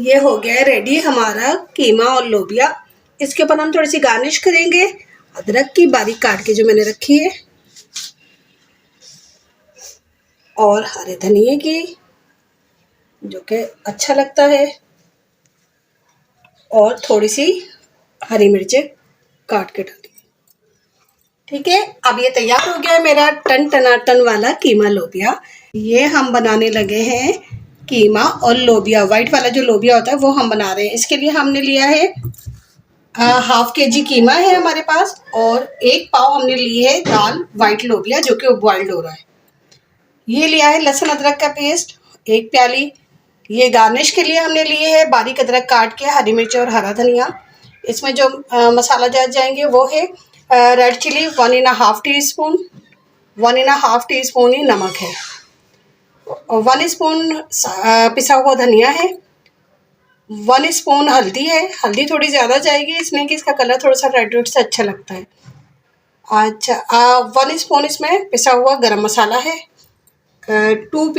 ये हो गया है रेडी हमारा कीमा और लोबिया। इसके ऊपर हम थोड़ी सी गार्निश करेंगे अदरक की बारीक काट के जो मैंने रखी है, और हरे धनिए की जो कि अच्छा लगता है, और थोड़ी सी हरी मिर्चें काट के डाली। ठीक है, अब ये तैयार हो गया है मेरा टन टनाटन वाला कीमा लोबिया। ये हम बनाने लगे हैं कीमा और लोबिया। वाइट वाला जो लोबिया होता है वो हम बना रहे हैं। इसके लिए हमने लिया है हाफ केजी कीमा है हमारे पास, और 1 पाव हमने ली है दाल वाइट लोबिया जो कि बॉइल्ड हो रहा है। ये लिया है लहसुन अदरक का पेस्ट 1 प्याली। ये गार्निश के लिए हमने लिए है बारीक अदरक काट के, हरी मिर्च और हरा धनिया। इसमें जो मसाला जाएंगे वो है रेड चिली 1½ टीस्पून, 1½ टीस्पून ही नमक है, 1 स्पून पिसा हुआ धनिया है, 1 स्पून हल्दी है। हल्दी थोड़ी ज़्यादा जाएगी इसमें कि इसका कलर थोड़ा सा रेड से अच्छा लगता है। अच्छा, 1 स्पून इसमें पिसा हुआ गरम मसाला है। 3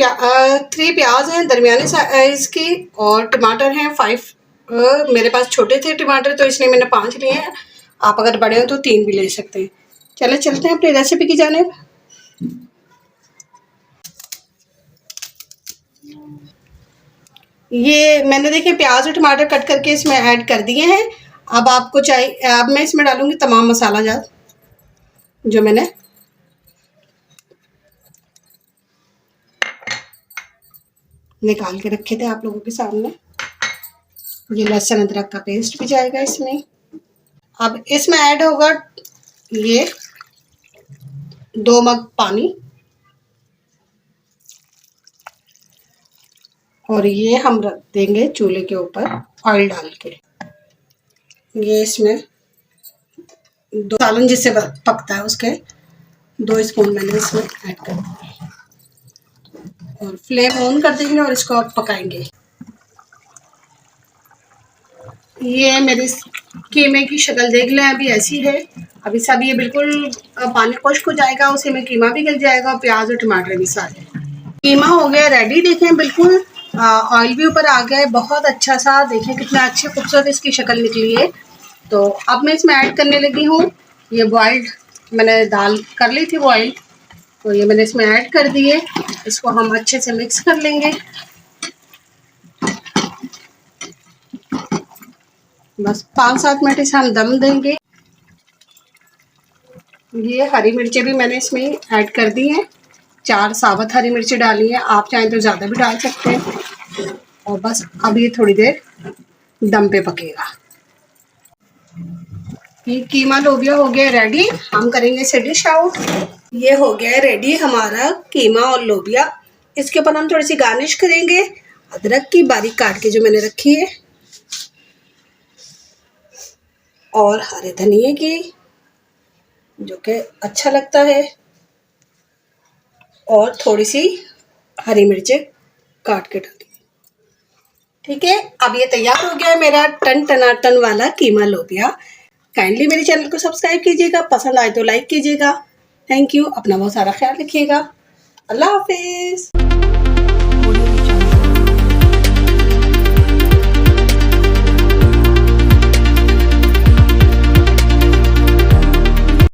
प्याज हैं दरमियाने साइज़ की, और टमाटर हैं 5। मेरे पास छोटे थे टमाटर तो इसलिए मैंने 5 लिए हैं। आप अगर बड़े हो तो 3 भी ले सकते हैं। चलते हैं अपनी रेसिपी की जानिब। ये मैंने देखिए प्याज और टमाटर कट करके इसमें ऐड कर दिए हैं। अब आपको चाहिए, अब मैं इसमें डालूंगी तमाम मसाला जात जो मैंने निकाल के रखे थे आप लोगों के सामने। ये लहसुन अदरक का पेस्ट भी जाएगा इसमें। अब इसमें ऐड होगा ये 2 मग पानी, और ये हम रख देंगे चूल्हे के ऊपर ऑयल डाल के। ये इसमें 2 सालन जिससे पकता है उसके 2 स्पून मैंने इसमें ऐड कर दिए, और फ्लेम ऑन कर देंगे और इसको आप पकाएंगे। ये मेरी कीमे की शक्ल देख लें, अभी ऐसी है। अभी सब ये बिल्कुल पानी खुश्क हो जाएगा, उसी में कीमा भी गल जाएगा और प्याज और टमाटर भी सारे। कीमा हो गया रेडी, देखें बिल्कुल ऑयल भी ऊपर आ गया है बहुत अच्छा सा। देखें कितना अच्छी खूबसूरत इसकी शक्ल निकली है। तो अब मैं इसमें ऐड करने लगी हूँ ये बॉइल्ड, मैंने दाल कर ली थी बॉइल्ड, तो ये मैंने इसमें ऐड कर दिए। इसको हम अच्छे से मिक्स कर लेंगे। बस 5-7 मिनट इसे हम दम देंगे। ये हरी मिर्चें भी मैंने इसमें ऐड कर दी हैं, 4 साबुत हरी मिर्ची डाली हैं। आप चाहें तो ज़्यादा भी डाल सकते हैं। और बस अब ये थोड़ी देर दम पे पकेगा। ये कीमा लोबिया हो गया रेडी, हम करेंगे इसे डिश आउट। ये हो गया रेडी हमारा कीमा और लोबिया। इसके ऊपर हम थोड़ी सी गार्निश करेंगे अदरक की बारीक काट के जो मैंने रखी है, और हरे धनिए की जो कि अच्छा लगता है, और थोड़ी सी हरी मिर्चें काट के डाली। ठीक है, अब ये तैयार हो गया है मेरा टन टनाटन वाला कीमा लोबिया। काइंडली मेरे चैनल को सब्सक्राइब कीजिएगा, पसंद आए तो लाइक कीजिएगा। थैंक यू, अपना बहुत सारा ख्याल रखिएगा। अल्लाह हाफिज़।